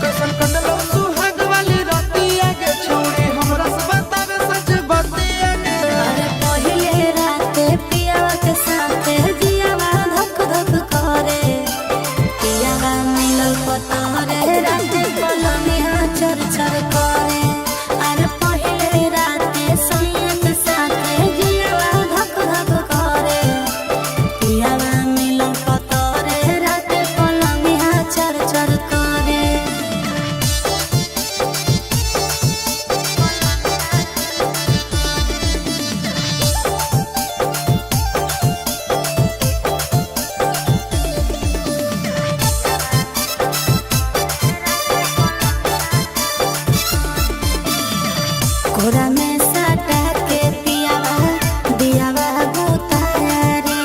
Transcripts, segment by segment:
कैसन कटलो सुहाग वाली रतिया के छोड़ी हमरा से बतावे सच बतिया के। अरे पहिले राते पियावा के साथे जियावा धक धक करे, पियावा मिलल पतरे राते पलंगिया चर चर करे। अरे पहिले राते सैया के साथे जियावा धक धक करे, पियावा मिलल पतरे राते पलंगिया चर चर करे। कोरा में सटा के पियावा दियावा बुताया रे,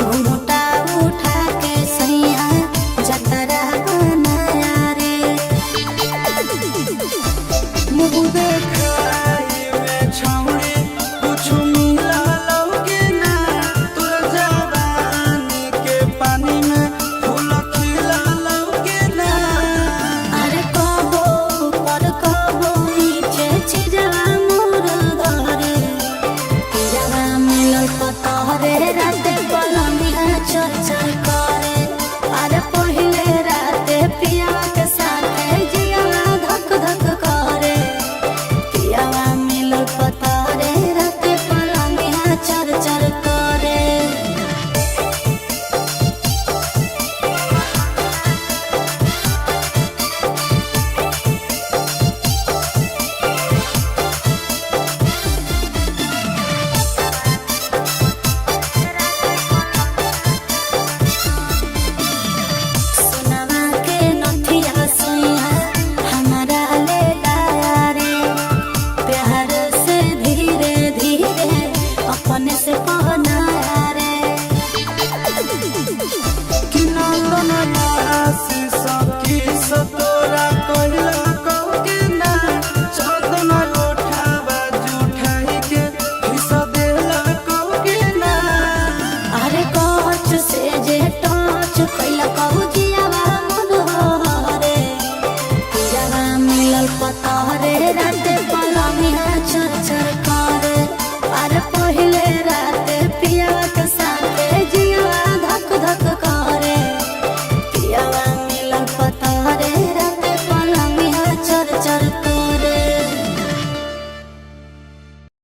घूंघटा उठा के सैया जतरा बनाया रे। मुँह देखाई में छौड़ी कुछ मिला लौके ना, तोर जवानी के पानी में फूल खिला लौके ना। अरे कबो ऊपर कबो नीचे छिजवा मोर धरे, पियावा मिलल पतरे राते पलंगिया चर चर करे। अरे पहिले राते पियावा के साथे जियावा धक धक करे, पियावा मिलल पतरे राते पलंगिया चर चर करे। सोनवा के नथिया सैया हमारा ले लाया रे, प्यार से धीरे धीरे अपने से पहनाया रे। कि नंदन राशि सखी सतोरा कहिला कहके ना, चंदन उठावा जुठाई के हिस्सा देला कहके ना। अरे कच से जे टच कैला कहू जियावा मन हरे, पियावा मिलल पतरे राते